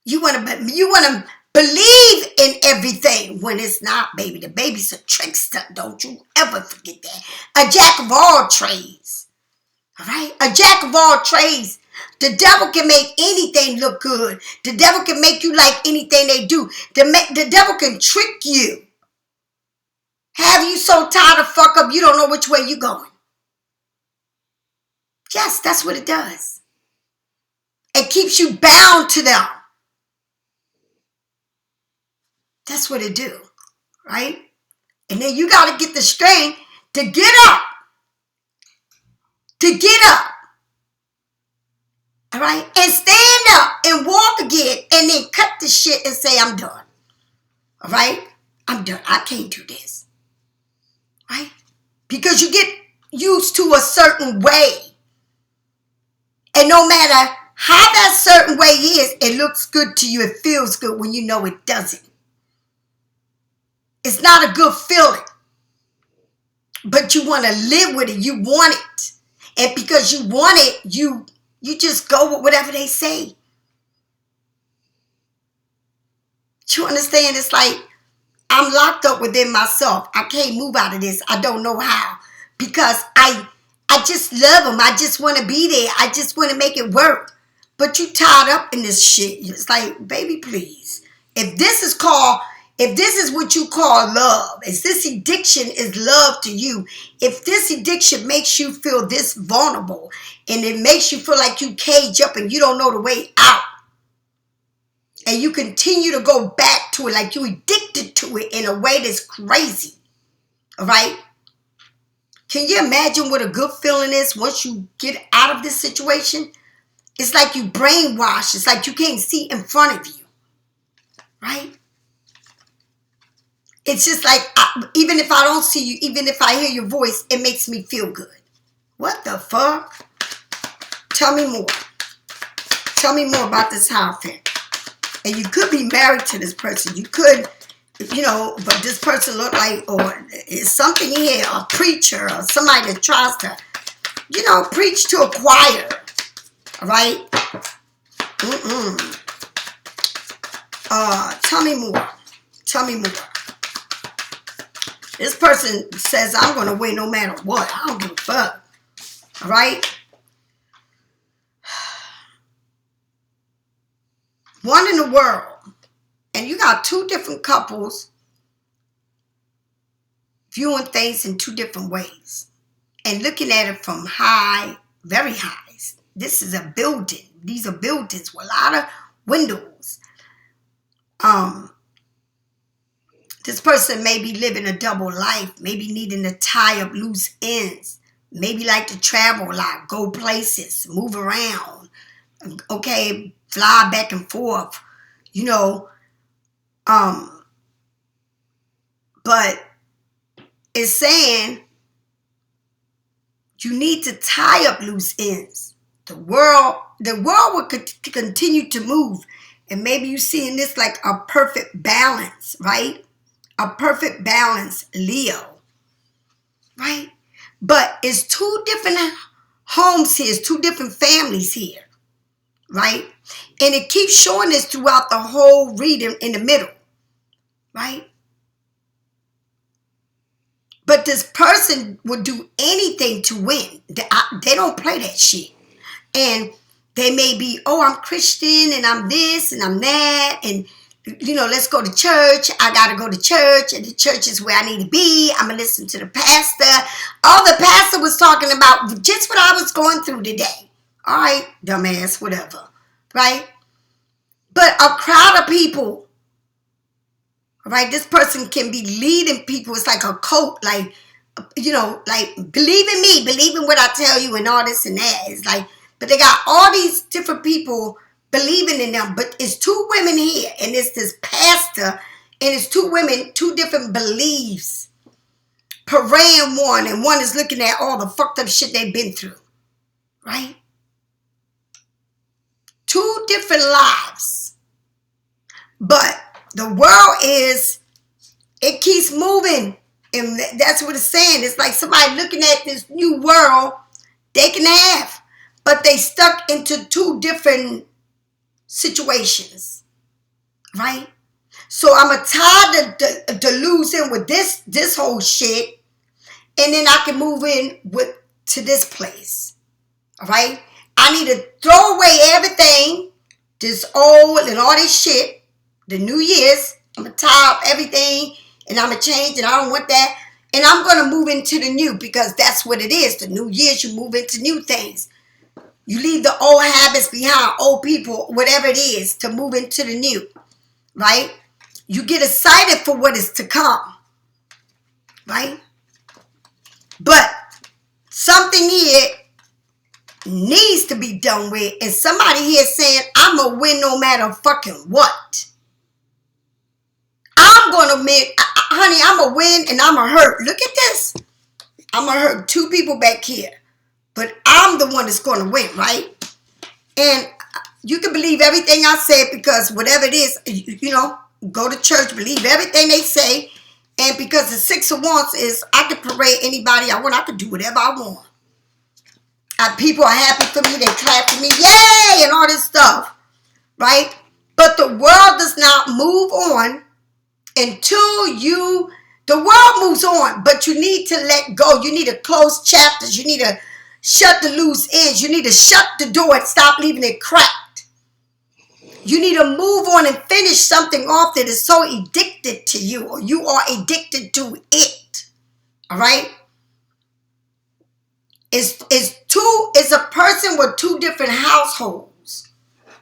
You want to believe in everything when it's not, baby. The baby's a trickster. Don't you ever forget that. A jack of all trades. All right? A jack of all trades. The devil can make anything look good. The devil can make you like anything they do. The devil can trick you. Have you so tired of fuck up you don't know which way you going. Yes, that's what it does. It keeps you bound to them. That's what it do, right? And then you got to get the strength to get up. To get up. All right? And stand up and walk again and then cut the shit and say, I'm done. All right? I'm done. I can't do this. Right? Because you get used to a certain way. And no matter how that certain way is, it looks good to you. It feels good when you know it doesn't. It's not a good feeling. But you want to live with it. You want it. And because you want it, you just go with whatever they say. You understand? It's like I'm locked up within myself. I can't move out of this. I don't know how. Because I just love them. I just want to be there. I just want to make it work. But you tied up in this shit. It's like, baby, please. If this is what you call love, if this addiction is love to you, if this addiction makes you feel this vulnerable and it makes you feel like you cage up and you don't know the way out, and you continue to go back to it like you addicted to it in a way that's crazy, all right? Can you imagine what a good feeling is once you get out of this situation? It's like you brainwashed. It's like you can't see in front of you, right? It's just like, even if I don't see you, even if I hear your voice, it makes me feel good. What the fuck? Tell me more. Tell me more about this Hierophant. And you could be married to this person. You could, you know, but this person look like, or is something here, a preacher or somebody that tries to, you know, preach to a choir. All right? Tell me more. Tell me more. This person says, I'm going to win no matter what. I don't give a fuck. All right? One in the world. And you got two different couples viewing things in two different ways. And looking at it from high, very highs. This is a building. These are buildings with a lot of windows. This person may be living a double life, maybe needing to tie up loose ends, maybe like to travel a lot, go places, move around, okay, fly back and forth, you know. But it's saying you need to tie up loose ends. The world will continue to move. And maybe you're seeing this like a perfect balance, right? A perfect balance, Leo, right? But it's two different homes here. It's two different families here, right? And it keeps showing this throughout the whole reading in the middle, right? But this person will do anything to win. They don't play that shit. And They may be, oh, I'm Christian and I'm this and I'm that. And, let's go to church. I got to go to church. And the church is where I need to be. I'm going to listen to the pastor. All the pastor was talking about just what I was going through today. All right, dumbass, whatever. Right? But a crowd of people, right? This person can be leading people. It's like a cult, like, believe in me, believe in what I tell you and all this and that. It's like, but they got all these different people believing in them. But it's two women here, and it's this pastor, and it's two women, two different beliefs, parading one, and one is looking at all the fucked up shit they've been through, right? Two different lives. But the world it keeps moving. And that's what it's saying. It's like somebody looking at this new world they can have. But they stuck into two different situations. Right? So I'm going to tie the loose in with this whole shit. And then I can move in to this place. All right? I need to throw away everything, this old and all this shit, the New Year's. I'm going to tie up everything and I'm going to change and I don't want that. And I'm going to move into the new because that's what it is. The New Year's, you move into new things. You leave the old habits behind, old people, whatever it is, to move into the new, right? You get excited for what is to come, right? But something here needs to be done with, and somebody here saying, I'm going to win no matter fucking what. I'm going to win, honey, I'm going to win and I'm going to hurt. Look at this. I'm going to hurt two people back here. But I'm the one that's going to win, right? And you can believe everything I said because whatever it is, go to church, believe everything they say. And because the Six of Wands is, I can parade anybody I want. I can do whatever I want. People are happy for me. They clap for me. Yay! And all this stuff. Right? But the world does not move on until the world moves on. But you need to let go. You need to close chapters. You need to shut the loose ends. You need to shut the door and stop leaving it cracked. You need to move on and finish something off that is so addicted to you, or you are addicted to it. All right? It's a person with two different households.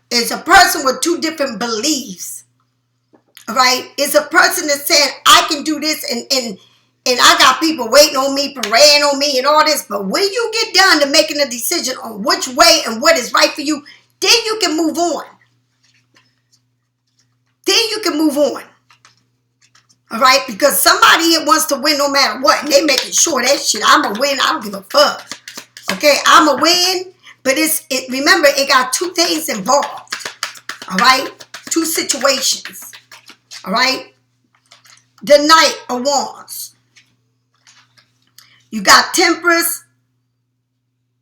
It's a person with two different beliefs. All right? It's a person that's saying, I can do this and I got people waiting on me, parading on me and all this. But when you get done to making a decision on which way and what is right for you, then you can move on. Then you can move on. All right? Because somebody here wants to win no matter what. And they making sure that shit, I'm going to win. I don't give a fuck. Okay? I'm going to win. But remember, it got two things involved. All right? Two situations. All right? The Knight of Wands. You got Temperance,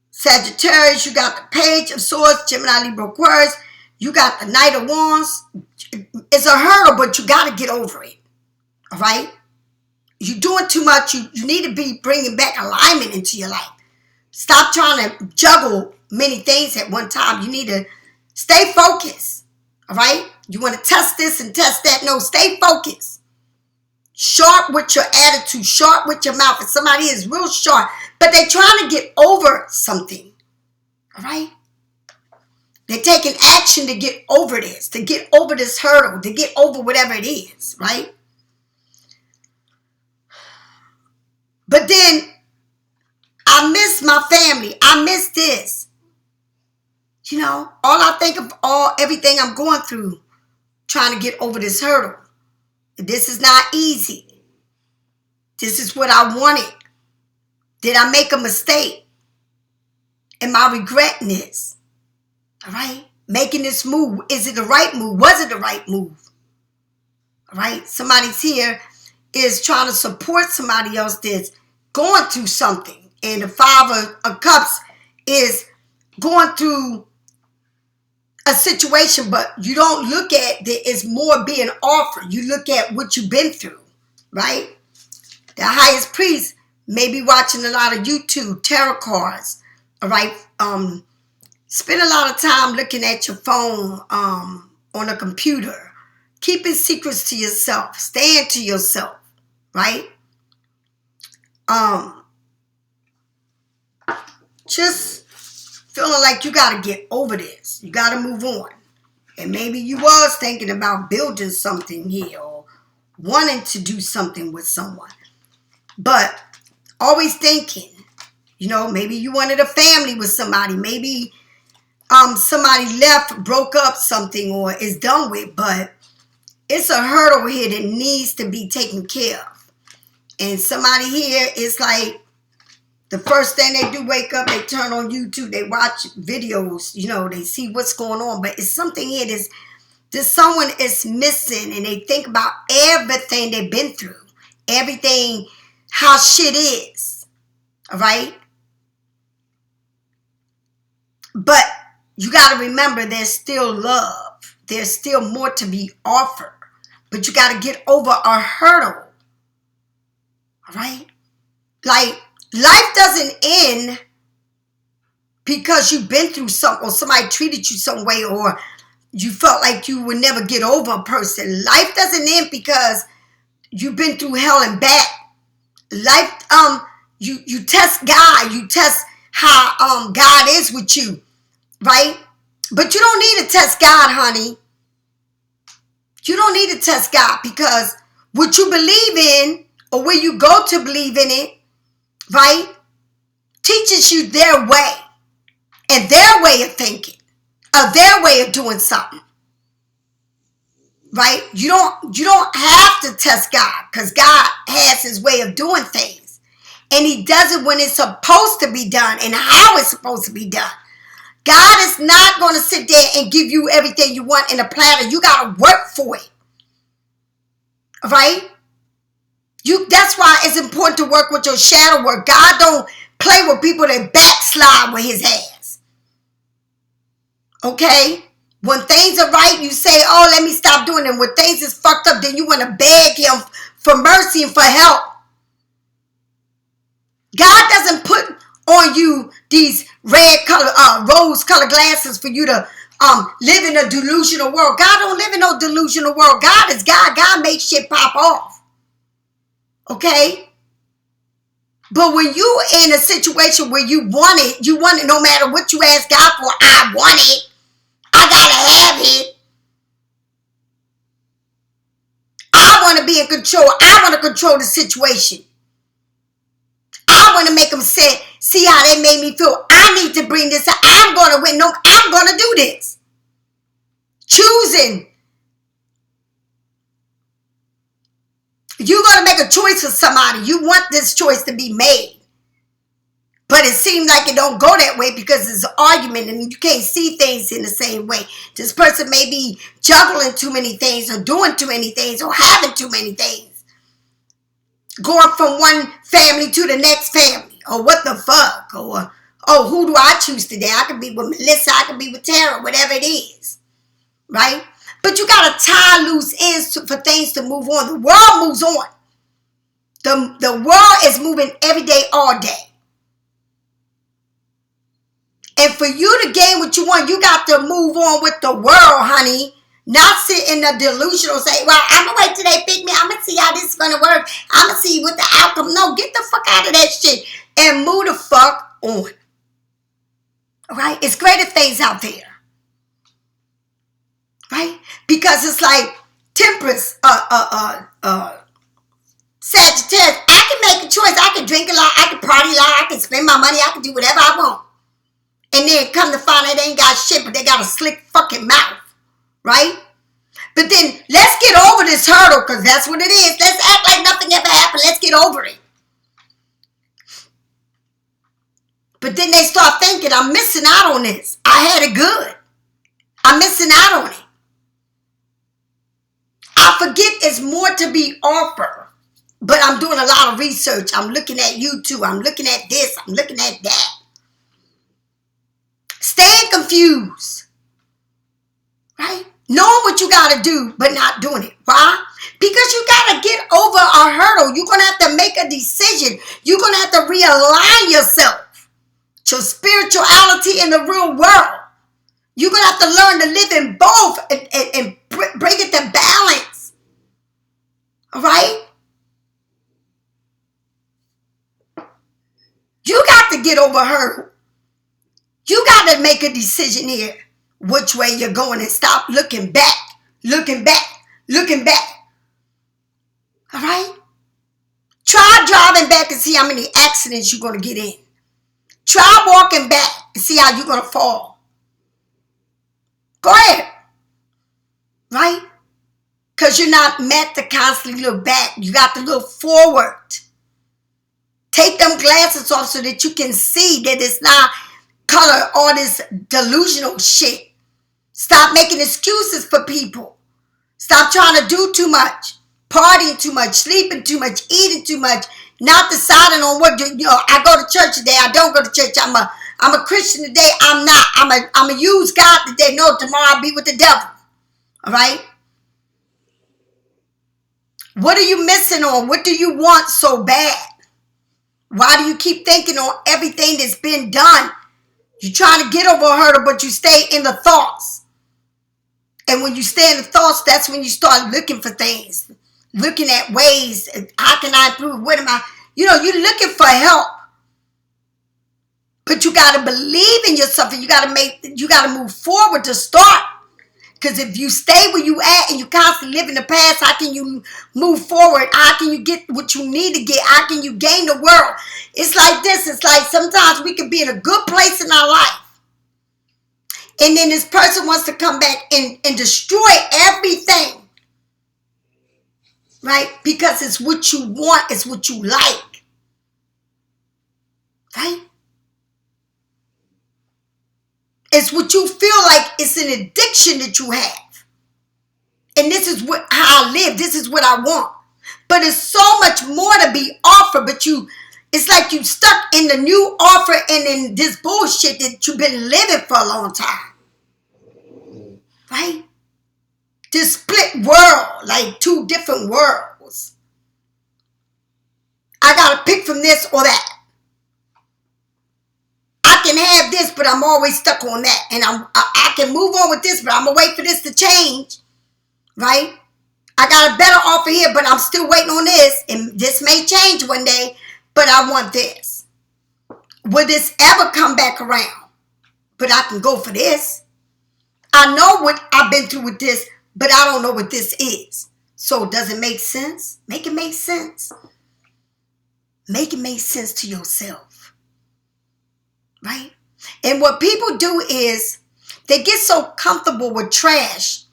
Sagittarius. You got the Page of Swords, Gemini, Libra, Aquarius. You got the Knight of Wands. It's a hurdle, but you got to get over it. All right? You're doing too much. You need to be bringing back alignment into your life. Stop trying to juggle many things at one time. You need to stay focused. All right? You want to test this and test that. No, stay focused. Sharp with your attitude. Sharp with your mouth. If somebody is real sharp, but they're trying to get over something. All right? They're taking action to get over this, to get over this hurdle, to get over whatever it is, right? But then, I miss my family. I miss this. All I think of everything I'm going through, trying to get over this hurdle. This is not easy. This is what I wanted. Did I make a mistake? Am I regretting this? All right? Making this move. Is it the right move? Was it the right move? All right? Somebody's here is trying to support somebody else that's going through something. And the Five of Cups is going through a situation, but you don't look at that as more being offered. You look at what you've been through, right? The highest priest may be watching a lot of U.To, tarot cards, all right? Spend a lot of time looking at your phone on a computer. Keeping secrets to yourself. Staying to yourself. Right? Just feeling like you got to get over this. You got to move on. And maybe you was thinking about building something here or wanting to do something with someone. But always thinking, you know, maybe you wanted a family with somebody. Maybe somebody left, broke up something or is done with. But it's a hurdle here that needs to be taken care of. And somebody here is like, the first thing they do, wake up, they turn on YouTube, they watch videos, you know, they see what's going on. But it's something here that someone is missing, and they think about everything they've been through, everything, how shit is, all right? But you got to remember there's still love. There's still more to be offered. But you got to get over a hurdle, all right? Like, life doesn't end because you've been through something or somebody treated you some way or you felt like you would never get over a person. Life doesn't end because you've been through hell and back. Life, you test God. You test how God is with you, right? But you don't need to test God, honey. You don't need to test God because what you believe in or where you go to believe in it, right, teaches you their way and their way of thinking, or their way of doing something, right? You don't have to test God because God has his way of doing things, and he does it when it's supposed to be done and how it's supposed to be done. God is not going to sit there and give you everything you want in a platter. You got to work for it, right? That's why it's important to work with your shadow work. God don't play with people that backslide with his ass. Okay? When things are right, you say, oh, let me stop doing it. When things is fucked up, then you want to beg him for mercy and for help. God doesn't put on you these rose-colored glasses for you to live in a delusional world. God don't live in no delusional world. God is God. God makes shit pop off. Okay? But when you in a situation where you want it no matter what you ask God for, I want it. I gotta have it. I want to be in control. I want to control the situation. I want to make them see how they made me feel. I need to bring this up. I'm going to win. No, I'm going to do this. Choosing. You're going to make a choice for somebody. You want this choice to be made. But it seems like it don't go that way because there's an argument and you can't see things in the same way. This person may be juggling too many things or doing too many things or having too many things. Going from one family to the next family. Or what the fuck? Or, oh, who do I choose today? I could be with Melissa. I could be with Tara. Whatever it is. Right? But you got to tie loose ends for things to move on. The world moves on. The world is moving every day, all day. And for you to gain what you want, you got to move on with the world, honey. Not sit in the delusional say, well, I'm going to wait till they pick me. I'm going to see how this is going to work. I'm going to see what the outcome. No, get the fuck out of that shit and move the fuck on. All right? It's greater things out there. Right? Because it's like Temperance, Sagittarius. I can make a choice. I can drink a lot. I can party a lot. I can spend my money. I can do whatever I want. And then come to find out they ain't got shit, but they got a slick fucking mouth. Right? But then let's get over this hurdle because that's what it is. Let's act like nothing ever happened. Let's get over it. But then they start thinking, I'm missing out on this. I had it good. I'm missing out on it. I forget it's more to be offered. But I'm doing a lot of research. I'm looking at U.To. I'm looking at this. I'm looking at that. Staying confused. Right? Knowing what you got to do, but not doing it. Why? Because you got to get over a hurdle. You're going to have to make a decision. You're going to have to realign yourself. Your spirituality in the real world. to learn to live in both and bring it to balance. All right? You got to get over her. You got to make a decision here which way you're going and stop looking back, looking back, looking back. All right? Try driving back and see how many accidents you're going to get in. Try walking back and see how you're going to fall. Go ahead. Right? Because you're not meant to constantly look back. You got to look forward. Take them glasses off so that you can see that it's not color all this delusional shit. Stop making excuses for people. Stop trying to do too much. Partying too much. Sleeping too much. Eating too much. Not deciding on what I go to church today. I don't go to church. I'm a Christian today. I'm not. I'm a use God today. No, tomorrow I'll be with the devil. All right? What are you missing on? What do you want so bad? Why do you keep thinking on everything that's been done? You're trying to get over a hurdle, but you stay in the thoughts. And when you stay in the thoughts, that's when you start looking for things. Looking at ways. How can I improve? What am I? You're looking for help. But you got to believe in yourself and you got to move forward to start. Because if you stay where you at and you constantly live in the past, how can you move forward? How can you get what you need to get? How can you gain the world? It's like this. It's like sometimes we can be in a good place in our life. And then this person wants to come back and destroy everything. Right? Because it's what you want. It's what you like. Right? It's what you feel like it's an addiction that you have. And this is how I live. This is what I want. But it's so much more to be offered. But it's like you stuck in the new offer and in this bullshit that you've been living for a long time. Right? This split world, like two different worlds. I got to pick from this or that. I can have this, but I'm always stuck on that. And I can move on with this, but I'm going to wait for this to change. Right? I got a better offer here, but I'm still waiting on this. And this may change one day, but I want this. Will this ever come back around? But I can go for this. I know what I've been through with this, but I don't know what this is. So does it make sense? Make it make sense. Make it make sense to yourself. Right? And what people do is they get so comfortable with trash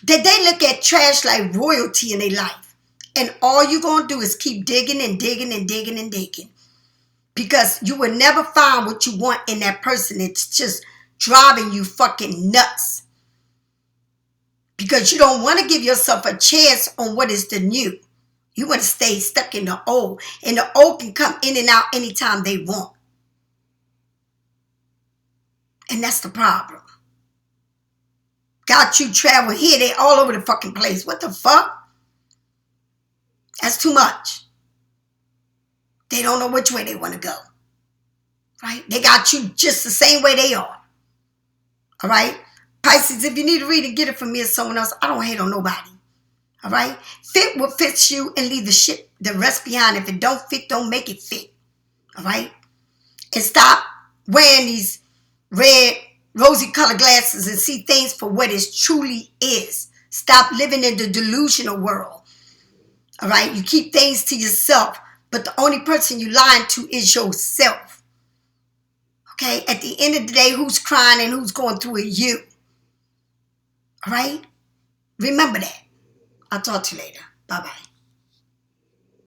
that they look at trash like royalty in their life. And all you're going to do is keep digging and digging and digging and digging. Because you will never find what you want in that person. It's just driving you fucking nuts. Because you don't want to give yourself a chance on what is the new. You want to stay stuck in the old. And the old can come in and out anytime they want. And that's the problem. Got you traveling here, they all over the fucking place. What the fuck? That's too much. They don't know which way they want to go. Right? They got you just the same way they are. All right? Pisces, if you need to read it, get it from me or someone else. I don't hate on nobody. All right? Fit what fits you and leave the rest behind. If it don't fit, don't make it fit. All right? And stop wearing these red, rosy colored glasses and see things for what it truly is. Stop living in the delusional world. All right? You keep things to yourself, but the only person you lying to is yourself. Okay? At the end of the day, who's crying and who's going through it? You. All right? Remember that. I'll talk to you later. Bye-bye.